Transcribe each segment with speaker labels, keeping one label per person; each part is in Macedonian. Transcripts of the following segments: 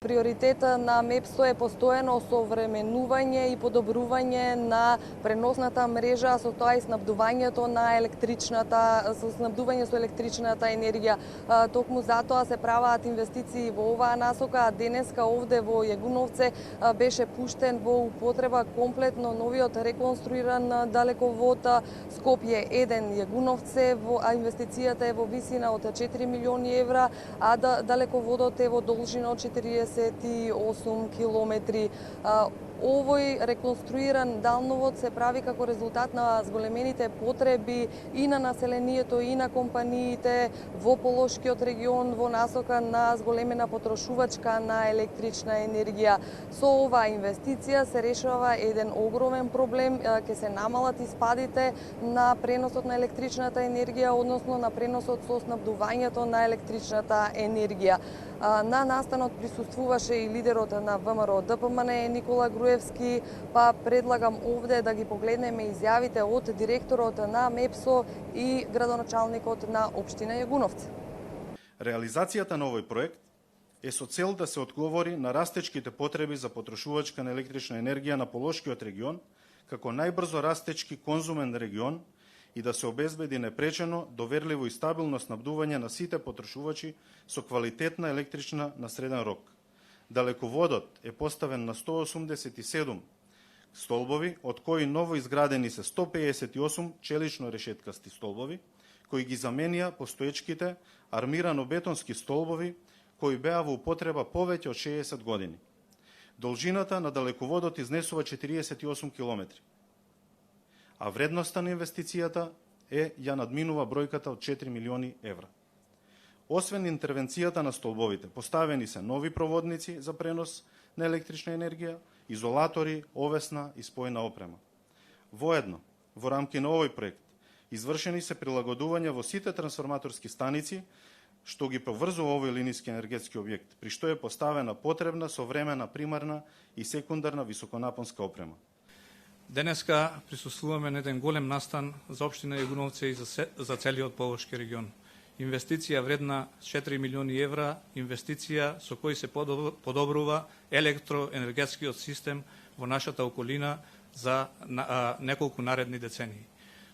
Speaker 1: Приоритета на МЕПСО е постојано современување и подобрување на преносната мрежа, со тоа и снабдувањето со електричната енергија. Токму затоа се прават инвестиции во оваа насока, а денеска овде во Јагуновце беше пуштен во употреба комплетно новиот реконструиран далековод Скопје 1 Јагуновце, а инвестицијата е во висина од 4 милиони евра, а далеководот е во должина од 48 километри. Овој реконструиран далновод се прави како резултат на зголемените потреби и на населението и на компаниите во Полошкиот регион во насока на зголемена потрошувачка на електрична енергија. Со оваа инвестиција се решава еден огромен проблем, ќе се намалат испадите на преносот на електричната енергија, односно на преносот со снабдувањето на електричната енергија. На настанот присуствуваше и лидерот на ВМРО ДПМН Никола Груевски, па предлагам овде да ги погледнеме изјавите од директорот на МЕПСО и градоначалникот на општина Јагуновце.
Speaker 2: Реализацијата на овој проект е со цел да се одговори на растечките потреби за потрошувачка на електрична енергија на Полошкиот регион, како најбрзо растечки конзумен регион, и да се обезбеди непречено, доверливо и стабилно снабдување на сите потрошувачи со квалитетна електрична на среден рок. Далеководот е поставен на 187 столбови, од кои ново изградени се 158 челично решеткасти столбови, кои ги заменија постоечките армирано-бетонски столбови, кои беа во употреба повеќе од 60 години. Должината на далеководот изнесува 48 километри, а вредноста на инвестицијата ја надминува бројката од 4 милиони евра. Освен интервенцијата на столбовите, поставени се нови проводници за пренос на електрична енергија, изолатори, овесна и спојна опрема. Воедно, во рамки на овој проект, извршени се прилагодувања во сите трансформаторски станици, што ги поврзува овој линиски енергетски објект, при што е поставена потребна современа примарна и секундарна високонапонска опрема.
Speaker 3: Денеска присуствуваме на еден голем настан за општина Јагуновце и за целиот Полошки регион. Инвестиција вредна 4 милиони евра, инвестиција со кој се подобрува електроенергетскиот систем во нашата околина за неколку наредни децении.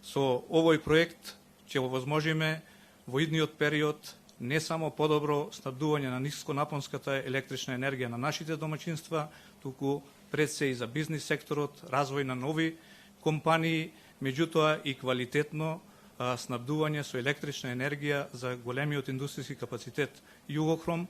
Speaker 3: Со овој проект ќе овозможиме во идниот период не само подобро снабдување на нисконапонската електрична енергија на нашите домаќинства, туку пред се и за бизнис секторот, развој на нови компании, меѓутоа и квалитетно снабдување со електрична енергија за големиот индустријски капацитет Југохром.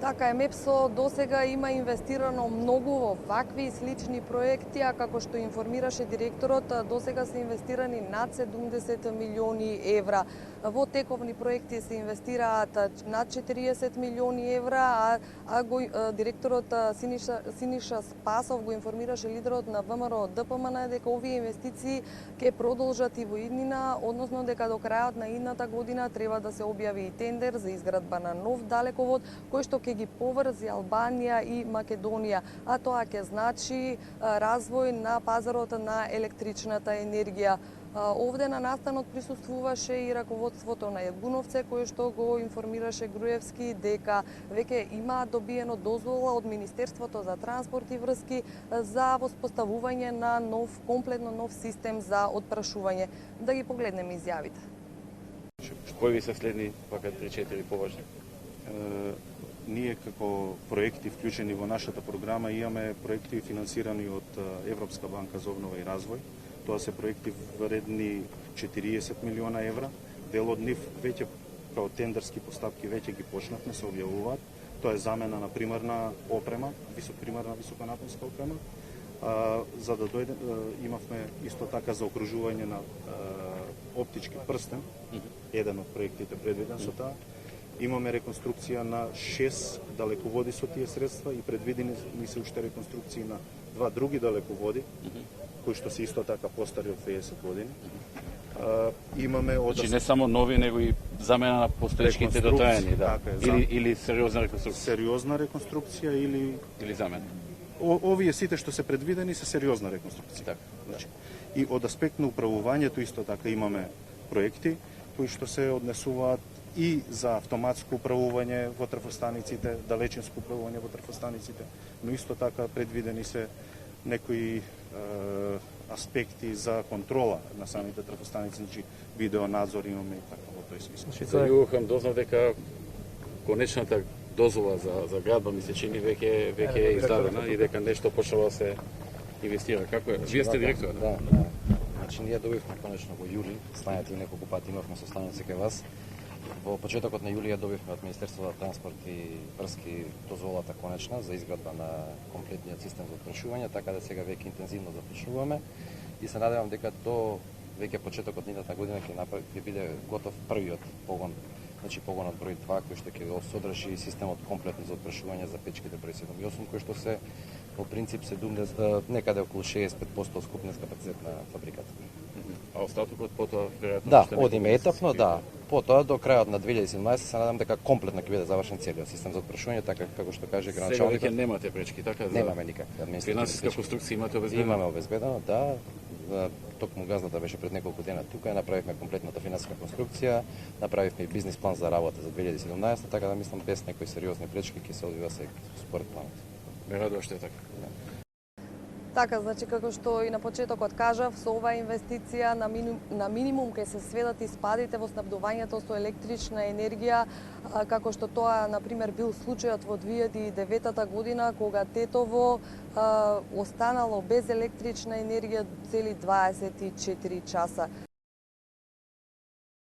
Speaker 1: Така е, МЕПСО досега има инвестирано многу во вакви и слични проекти, а како што информираше директорот, досега се инвестирани над 70 милиони евра. Во тековни проекти се инвестираат над 40 милиони евра, а директорот Синиша Спасов го информираше лидерот на ВМРО ДПМН дека овие инвестиции ќе продолжат и во иднина, односно дека до крајот на идната година треба да се објави и тендер за изградба на нов далековод, кој што ќе ги поврзи Албанија и Македонија, а тоа ќе значи развој на пазарот на електричната енергија. Овде на настанот присуствуваше и раководството на Јагуновце, кој што го информираше Груевски дека веќе има добиено дозвола од Министерството за транспорт и врски за воспоставување на комплетно нов систем за отпрашување. Да ги погледнеме изјавите.
Speaker 4: Кои се следни пака 3-4 поважни?
Speaker 2: Ние како проекти вклучени во нашата програма имаме проекти финансирани од Европска банка за обнова и развој. Тоа се проекти вредни 40 милиона евра. Дел од нив веќе као тендерски постапки веќе ги почнавме, се објавуваат. Тоа е замена на примарна опрема, примарна високонапонска опрема. За да дојде, имавме исто така за окружување на оптички прстен, еден од проектите предвиден со таа. Имаме реконструкција на 6 далеководи со тие средства и предвидени се уште реконструкции на 2 други далеководи, кои што се исто така постари од 50 години. Имаме
Speaker 4: Значи не само нови, него и замена на постоечките дотајани, да. Или сериозна реконструкција.
Speaker 2: Сериозна реконструкција или
Speaker 4: замена.
Speaker 2: Овие сите што се предвидени се сериозна реконструкција.
Speaker 4: Така.
Speaker 2: Значи, и од аспект на управувањето исто така имаме проекти кои што се однесуваат и за автоматско управување во трафостаниците, далечинско управување во трафостаниците, но исто така предвидени се некои аспекти за контрола на самите трафостаници, значи видеонадзор имаме и така во тој смисла.
Speaker 4: За Јухам дознав дека конечната дозвола за градба ми се чини веќе е издадена и дека нешто почнало да се инвестира. Како е? Вие сте директор?
Speaker 5: Да. Значи ние добивме конечно во јули, знаете и неколку пати имавме состаноци кај вас. Во почетокот на јули ја добивме од Министерството за транспорт и врски дозволата конечна за изградба на комплетниот систем за отпрашување, така да сега веќе интензивно започнуваме и се надевам дека до веќе почетокот на година ќе биде готов првиот погон, значи погонот број 2 кој што ќе содржи системот комплетно за отпрашување за печките број 7 и 8 кој што се во принцип 70 некаде околу 65% скупниот капацитет на фабриката.
Speaker 4: А остатокот потоа веројатно
Speaker 5: Да, одиме етапно, да. Потоа до крајот на 2017 се надам дека комплетно ќе биде завршен целиот систем за отпрашување, така како што каже граначалникот.
Speaker 4: Сега веќе немате пречки, така?
Speaker 5: Немаме никакви административни
Speaker 4: финансиска
Speaker 5: пречки.
Speaker 4: конструкција имате обезбедено?
Speaker 5: Имаме обезбедено, да. Токму газната беше пред неколку дена тука, направивме комплетната финансиска конструкција, направивме и бизнис план за работа за 2017, така да мислам без некои сериозни пречки ќе се одвива се според планот.
Speaker 4: Ме радува што е така.
Speaker 1: Така, значи, како што и на почетокот кажав, со оваа инвестиција на минимум ќе се сведат и спадите во снабдувањето со електрична енергија, како што тоа, например, бил случајот во 2009 година, кога Тетово останало без електрична енергија цели 24 часа.